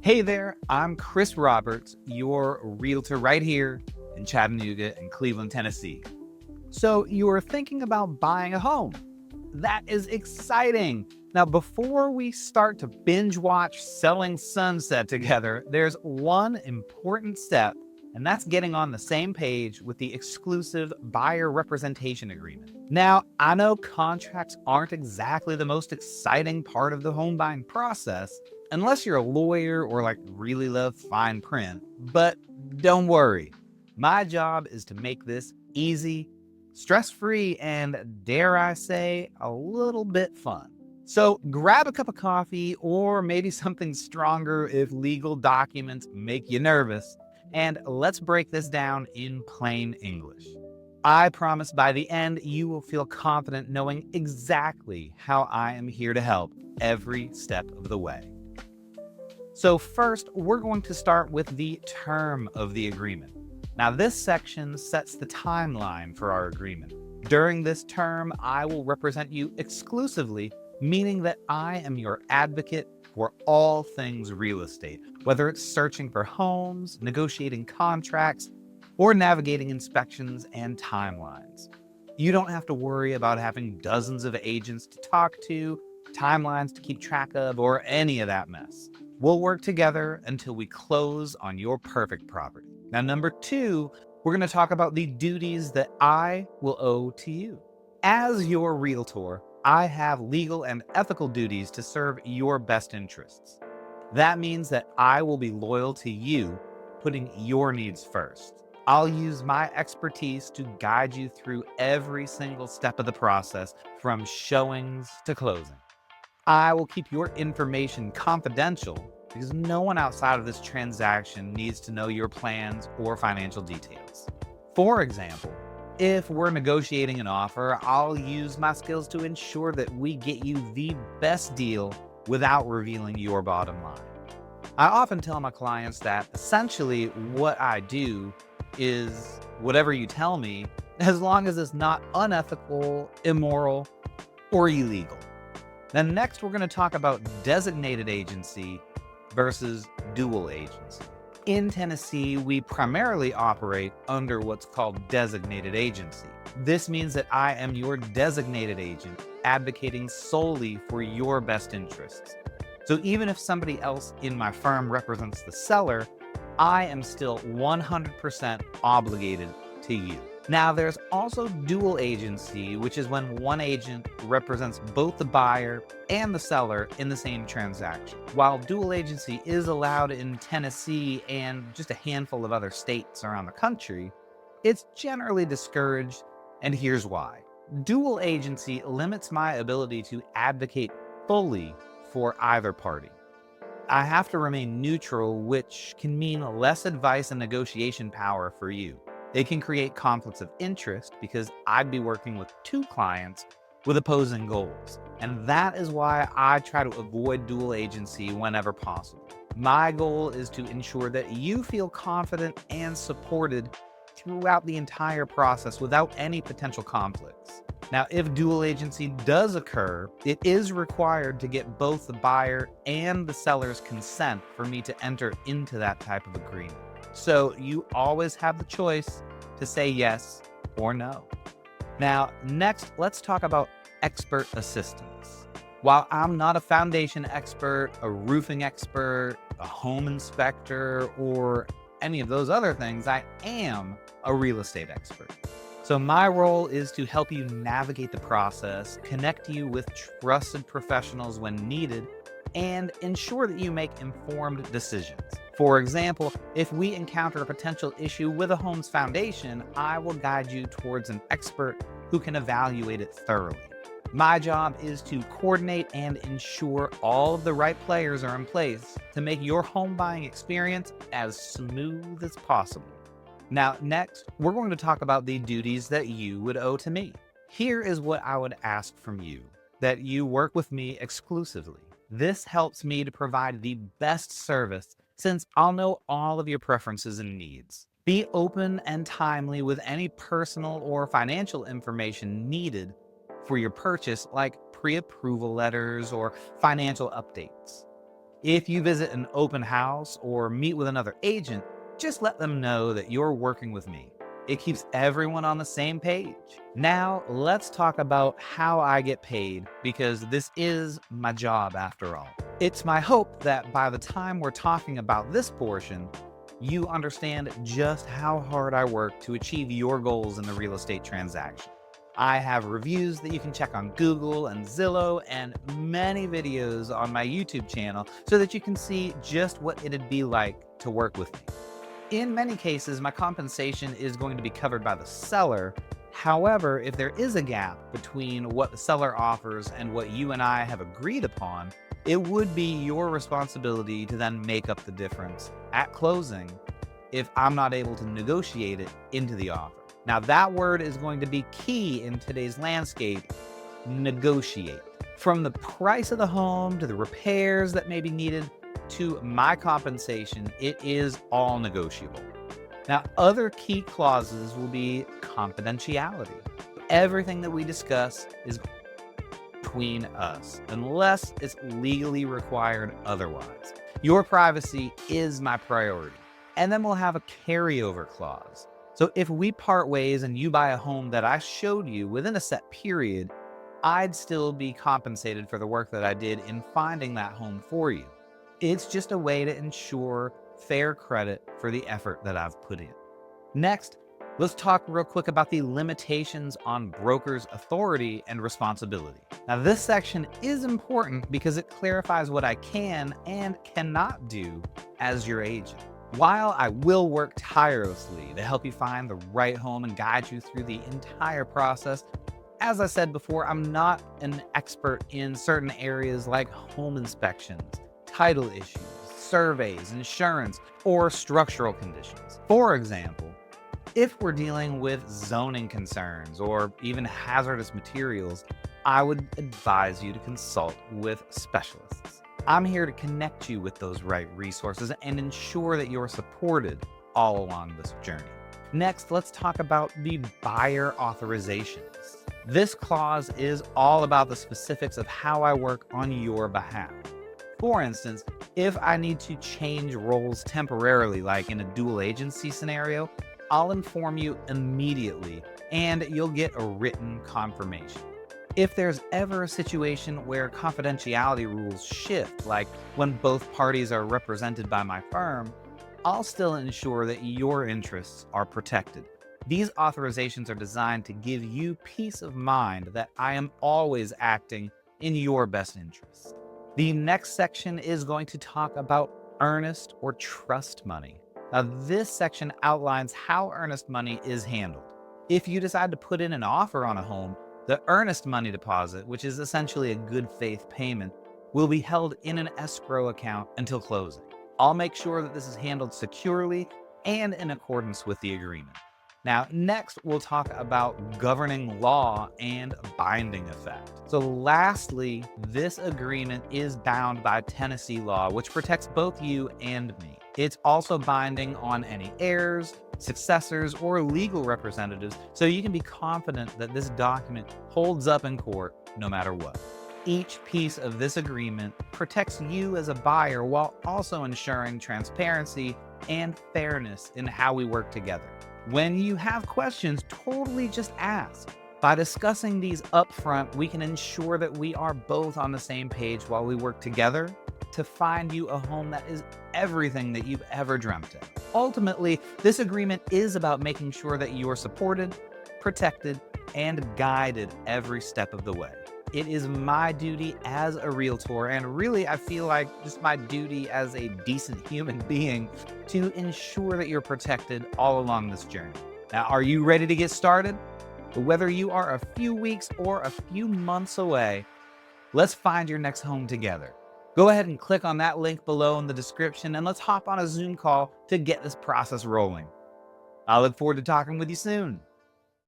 Hey there, I'm Chris Roberts, your realtor right here in Chattanooga and Cleveland, Tennessee. So, you are thinking about buying a home. That is exciting. Now, before we start to binge watch Selling Sunset together, there's one important step, and that's getting on the same page with the exclusive buyer representation agreement. Now, I know contracts aren't exactly the most exciting part of the home buying process, unless you're a lawyer or really love fine print, but don't worry. My job is to make this easy, stress-free, and dare I say, a little bit fun. So grab a cup of coffee or maybe something stronger if legal documents make you nervous, and let's break this down in plain English. I promise by the end, you will feel confident knowing exactly how I am here to help every step of the way. So first, we're going to start with the term of the agreement. Now, this section sets the timeline for our agreement. During this term, I will represent you exclusively, meaning that I am your advocate for all things real estate, whether it's searching for homes, negotiating contracts, or navigating inspections and timelines. You don't have to worry about having dozens of agents to talk to, timelines to keep track of, or any of that mess. We'll work together until we close on your perfect property. Now, number two, we're going to talk about the duties that I will owe to you. As your realtor, I have legal and ethical duties to serve your best interests. That means that I will be loyal to you, putting your needs first. I'll use my expertise to guide you through every single step of the process, from showings to closing. I will keep your information confidential because no one outside of this transaction needs to know your plans or financial details. For example, if we're negotiating an offer, I'll use my skills to ensure that we get you the best deal without revealing your bottom line. I often tell my clients that essentially what I do is whatever you tell me, as long as it's not unethical, immoral, or illegal. Then next, we're going to talk about designated agency versus dual agency. In Tennessee, we primarily operate under what's called designated agency. This means that I am your designated agent, advocating solely for your best interests. So even if somebody else in my firm represents the seller, I am still 100% obligated to you. Now, there's also dual agency, which is when one agent represents both the buyer and the seller in the same transaction. While dual agency is allowed in Tennessee and just a handful of other states around the country, it's generally discouraged, and here's why. Dual agency limits my ability to advocate fully for either party. I have to remain neutral, which can mean less advice and negotiation power for you. It can create conflicts of interest because I'd be working with two clients with opposing goals. And that is why I try to avoid dual agency whenever possible. My goal is to ensure that you feel confident and supported throughout the entire process without any potential conflicts. Now, if dual agency does occur, it is required to get both the buyer and the seller's consent for me to enter into that type of agreement. So you always have the choice to say yes or no. Now, next, let's talk about expert assistance. While I'm not a foundation expert, a roofing expert, a home inspector, or any of those other things, I am a real estate expert. So my role is to help you navigate the process, connect you with trusted professionals when needed, and ensure that you make informed decisions. For example, if we encounter a potential issue with a home's foundation, I will guide you towards an expert who can evaluate it thoroughly. My job is to coordinate and ensure all of the right players are in place to make your home buying experience as smooth as possible. Now, next, we're going to talk about the duties that you would owe to me. Here is what I would ask from you: that you work with me exclusively. This helps me to provide the best service since I'll know all of your preferences and needs. Be open and timely with any personal or financial information needed for your purchase, like pre-approval letters or financial updates. If you visit an open house or meet with another agent, just let them know that you're working with me. It keeps everyone on the same page. Now, let's talk about how I get paid, because this is my job after all. It's my hope that by the time we're talking about this portion, you understand just how hard I work to achieve your goals in the real estate transaction. I have reviews that you can check on Google and Zillow, and many videos on my YouTube channel so that you can see just what it'd be like to work with me. In many cases, my compensation is going to be covered by the seller. However, if there is a gap between what the seller offers and what you and I have agreed upon, it would be your responsibility to then make up the difference at closing if I'm not able to negotiate it into the offer. Now, that word is going to be key in today's landscape: negotiate. From the price of the home to the repairs that may be needed to my compensation, it is all negotiable. Now, other key clauses will be confidentiality. Everything that we discuss is between us, unless it's legally required otherwise. Your privacy is my priority. And then we'll have a carryover clause. So if we part ways and you buy a home that I showed you within a set period, I'd still be compensated for the work that I did in finding that home for you. It's just a way to ensure fair credit for the effort that I've put in. Next, let's talk real quick about the limitations on brokers' authority and responsibility. Now, this section is important because it clarifies what I can and cannot do as your agent. While I will work tirelessly to help you find the right home and guide you through the entire process, as I said before, I'm not an expert in certain areas like home inspections, title issues, surveys, insurance, or structural conditions. For example, if we're dealing with zoning concerns or even hazardous materials, I would advise you to consult with specialists. I'm here to connect you with those right resources and ensure that you're supported all along this journey. Next, let's talk about the buyer authorizations. This clause is all about the specifics of how I work on your behalf. For instance, if I need to change roles temporarily, like in a dual agency scenario, I'll inform you immediately and you'll get a written confirmation. If there's ever a situation where confidentiality rules shift, like when both parties are represented by my firm, I'll still ensure that your interests are protected. These authorizations are designed to give you peace of mind that I am always acting in your best interests. The next section is going to talk about earnest or trust money. Now, this section outlines how earnest money is handled. If you decide to put in an offer on a home, the earnest money deposit, which is essentially a good faith payment, will be held in an escrow account until closing. I'll make sure that this is handled securely and in accordance with the agreement. Now, next, we'll talk about governing law and binding effect. So lastly, this agreement is bound by Tennessee law, which protects both you and me. It's also binding on any heirs, successors, or legal representatives, so you can be confident that this document holds up in court no matter what. Each piece of this agreement protects you as a buyer while also ensuring transparency and fairness in how we work together. When you have questions, totally just ask. By discussing these upfront, we can ensure that we are both on the same page while we work together to find you a home that is everything that you've ever dreamt of. Ultimately, this agreement is about making sure that you're supported, protected, and guided every step of the way. It is my duty as a realtor, and really I feel like just my duty as a decent human being, to ensure that you're protected all along this journey. Now, are you ready to get started? Whether you are a few weeks or a few months away, let's find your next home together. Go ahead and click on that link below in the description and let's hop on a Zoom call to get this process rolling. I look forward to talking with you soon.